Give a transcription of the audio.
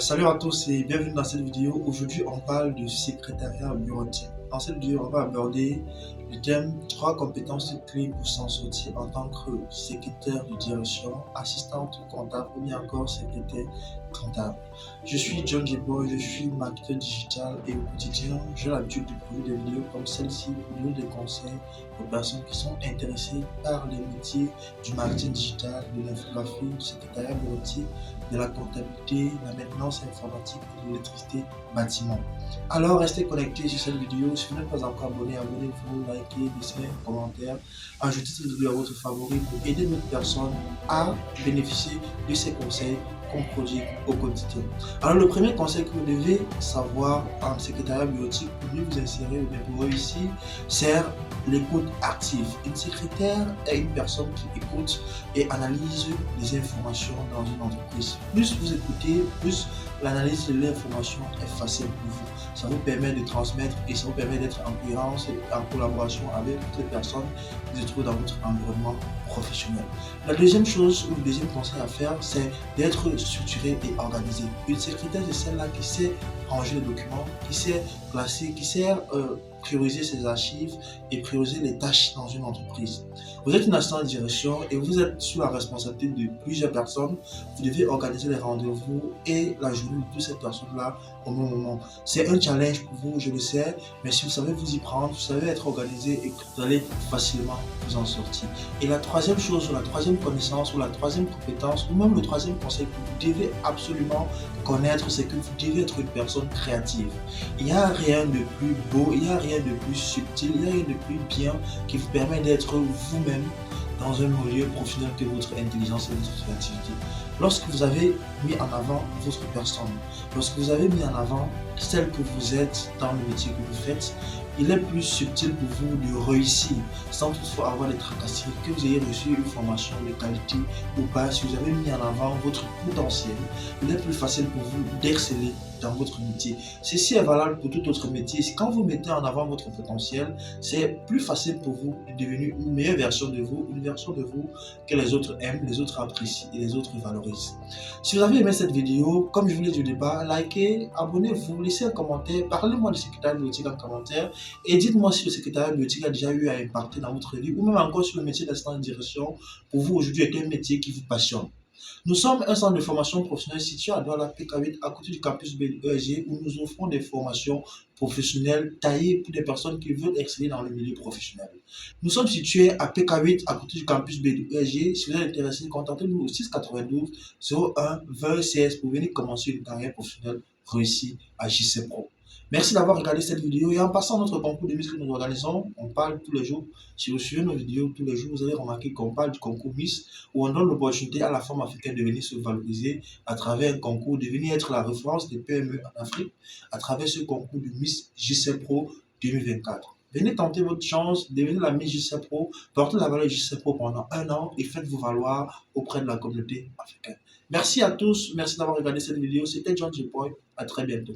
Salut à tous et bienvenue dans cette vidéo. Aujourd'hui, on parle de secrétariat bureautique. Dans cette vidéo, on va aborder le thème 3 compétences clés pour s'en sortir en tant que secrétaire de direction, assistante comptable ou bien encore secrétaire comptable. Je suis John Jeboy, je suis marketeur digital et au quotidien, j'ai l'habitude de produire des vidéos comme celle-ci pour donner des conseils aux personnes qui sont intéressées par les métiers du marketing digital, de l'infographie, du secrétariat bureautique, de la comptabilité, la maintenance informatique et de l'électricité bâtiment. Alors restez connectés sur cette vidéo. Si vous n'êtes pas encore abonné, abonnez-vous, likez, laissez un commentaire, ajoutez cette vidéo à votre favori pour aider d'autres personnes à bénéficier de ces conseils qu'on produit au quotidien. Alors le premier conseil que vous devez savoir en secrétariat bureautique pour mieux vous insérer ou bien pour réussir, c'est l'écoute active. Une secrétaire est une personne qui écoute et analyse les informations dans une entreprise. Plus vous écoutez, plus l'analyse de l'information est facile pour vous. Ça vous permet de transmettre et ça vous permet d'être en cohérence et en collaboration avec toutes les personnes qui se trouvent dans votre environnement professionnel. La deuxième chose ou le deuxième conseil à faire, c'est d'être structuré et organisé. Une secrétaire, c'est celle-là qui sait ranger les documents, qui sait classer, qui sait prioriser ses archives et prioriser les tâches dans une entreprise. Vous êtes une assistante de direction et vous êtes sous la responsabilité de plusieurs personnes. Vous devez organiser les rendez-vous et la journée de toutes ces personnes-là au même moment. C'est un challenge pour vous, je le sais, mais si vous savez vous y prendre, vous savez être organisé et vous allez facilement vous en sortir. Et la troisième chose, ou la troisième connaissance, ou la troisième compétence, ou même le troisième conseil que vous devez absolument connaître, c'est que vous devez être une personne créative. Il n'y a rien de plus beau, il n'y a rien de plus subtil, il n'y a rien de plus bien qui vous permet d'être vous-même dans un milieu professionnel que votre intelligence et votre créativité. Lorsque vous avez mis en avant votre personne, lorsque vous avez mis en avant celle que vous êtes dans le métier que vous faites, il est plus subtil pour vous de réussir sans toutefois avoir des tracasseries, que vous ayez reçu une formation de qualité ou pas. Si vous avez mis en avant votre potentiel, il est plus facile pour vous d'exceller dans votre métier. Ceci est valable pour tout autre métier. Quand vous mettez en avant votre potentiel, c'est plus facile pour vous de devenir une meilleure version de vous, une version de vous que les autres aiment, les autres apprécient et les autres valorisent. Si vous avez aimé cette vidéo, comme je vous l'ai dit au départ, likez, abonnez-vous, laissez un commentaire, parlez-moi du secrétariat bureautique en commentaire et dites-moi si le secrétariat bureautique a déjà eu à impacter dans votre vie ou même encore si le métier d'assistant de direction pour vous aujourd'hui est un métier qui vous passionne. Nous sommes un centre de formation professionnelle situé à Douala PK8 à côté du campus B de ESG où nous offrons des formations professionnelles taillées pour des personnes qui veulent exceller dans le milieu professionnel. Nous sommes situés à PK8 à côté du campus B de ESG. Si vous êtes intéressé, contactez-nous au 692 01 20 16 pour venir commencer une carrière professionnelle réussie à JC Pro. Merci d'avoir regardé cette vidéo et en passant à notre concours de Miss que nous organisons, on parle tous les jours. Si vous suivez nos vidéos tous les jours, vous allez remarquer qu'on parle du concours Miss où on donne l'opportunité à la femme africaine de venir se valoriser à travers un concours, de venir être la référence des PME en Afrique à travers ce concours de Miss JC Pro 2024. Venez tenter votre chance, devenez la Miss JC Pro, portez la valeur JC Pro pendant un an et faites-vous valoir auprès de la communauté africaine. Merci à tous, merci d'avoir regardé cette vidéo. C'était John Jeboy, à très bientôt.